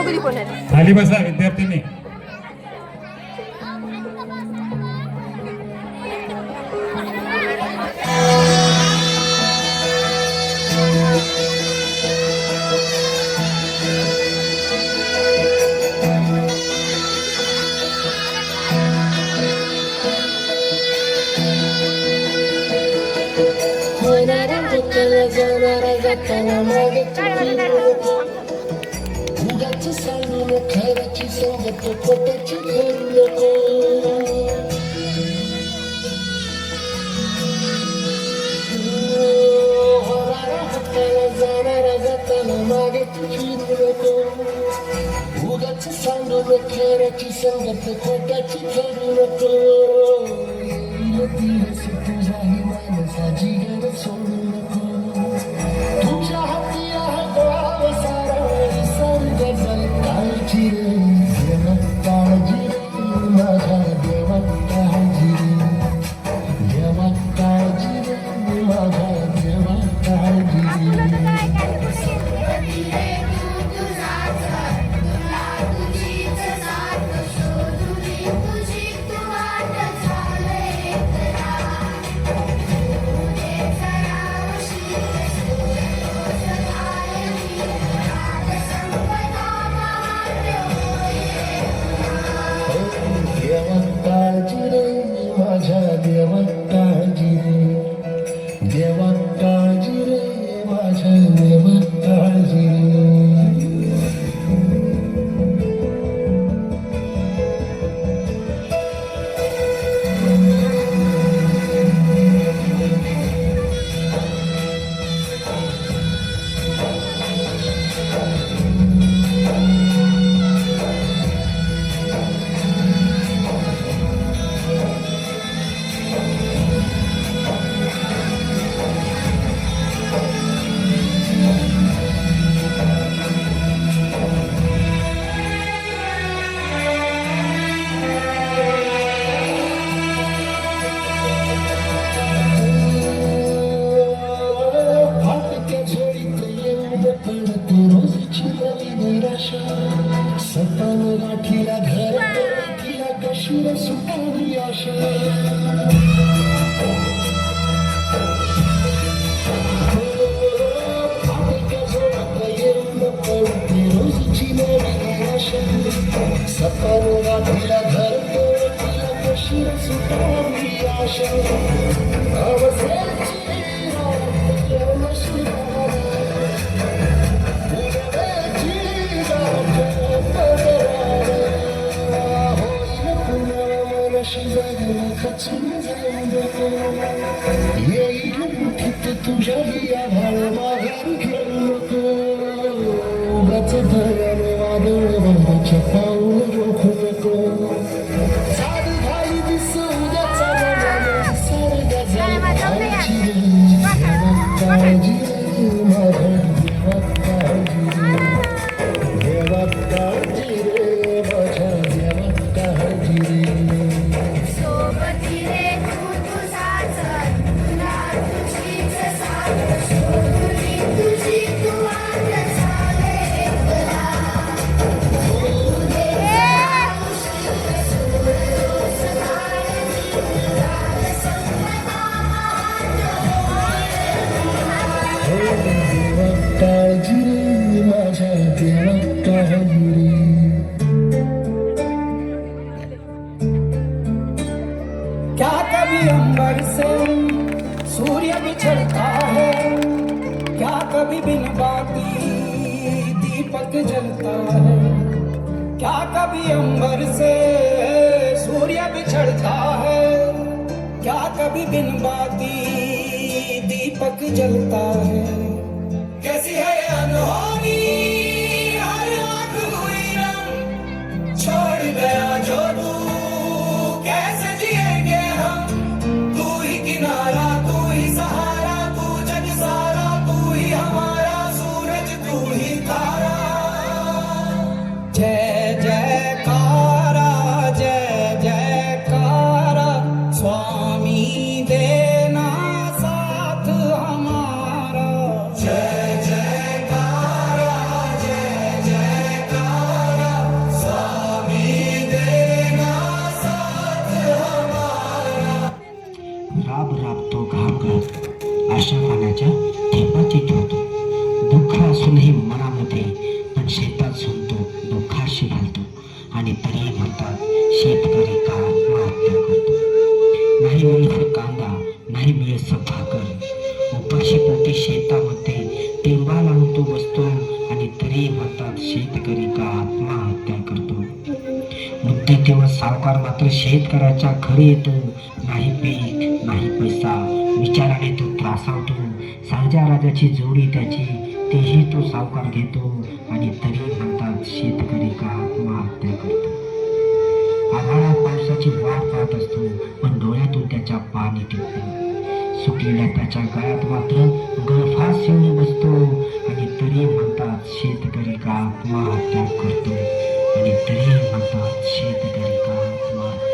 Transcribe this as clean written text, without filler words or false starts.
खाली बसा विद्यार्थ्यांनी. उगाच सांगून खऱ्याची संगत खोट्याची करू नको. होणारा हाताला जाणारा जाताना मागे फिरू नको. उगाच सांगून खऱ्याची संगत खोट्याची करू नको. दिवस तुझ्याही माणसाची गरज सोडू नको. तुझ्या हाती आहे गोळा सारा सर्ग जल काळजी रे देवा काळजी रे माझ्या देवा काळजी रे देवा काळजी रे माझ्या देवा काळजी रे. देवा काळजी रे माझ्या देवा काळजी रे देवा काळजी रे माझ्या देवा काळजी रे. सपन गाठीला घर गाठीला कशीर सुटावी आशा. फाटक्या जोरात येऊन पडते रोजची नवी आशा. सपन गाठीला घर गाठीला कशीर सुटावी आशा. अवसेची रात नशिबाला येईल मुठीत तुझ्याही आभाळ माघार घेऊ नको. उगाच धरण वादळ वाऱ्याच्या पाऊल रोखू नको. सारी घाई दिस उद्याचा मनाने सारगा जाईल काळजी रे देवा काळजी रे माझ्या देवा काळजी रे देवा काळजी रे माझ्या देवा काळजी रे. देवा काळजी रे माझ्या देवा काळजी रे. क्या कभी अंबर से सूर्य बिछड़ता है, क्या कभी बिन बाती दीपक जलता है. क्या कभी अंबर से सूर्य बिछड़ता है, क्या कभी बिन बाती दीपक जलता है. कैसी है अनहोनी हर आँख हुई रंग छोड़ गया जो तू कैसे जिएंगे हम. तू ही किनारा तू ही सहारा तू जग सारा तू ही हमारा सूरज तू ही तारा. जय जयकारा जय जयकारा स्वामी देना साथ हमारा. जय जयकारा राबतो घाम अशा पाण्याच्या थेंबाची ठेवतो. दुःख असूनही मनामध्ये पण शेतात झुंजतो, दुःखाशी घालतो आणि तरी म्हणतात शेतकरी का आत्महत्या करतो. नाही मिळेल कांदा, नाही मिळेल भाकर, उपाशी पोटी शेतामध्ये टेंबा लावून तो बसतो आणि तरी म्हणतात शेतकरी का आत्महत्या करतो. मुद्दे तेव्हा सावकार मात्र शेतकऱ्याच्या घरी येतो. नाही पीक नाही पैसा, विचाराने तो त्रासावतो. सांजा राजाची जोडी त्याची, तेही तो सावकार घेतो आणि तरी म्हणतात शेतकरी का आत्महत्या करतो. आभाळात पावसाची वाट पाहत असतो, पण डोळ्यातून त्याच्या पाणी टिपते. सुटलेल्या त्याच्या गळ्यात मात्र गळफास येऊन बसतो आणि तरी म्हणतात शेतकरी का आत्महत्या करतो आणि तरी म्हणतात शेतकरी का आत्महत्या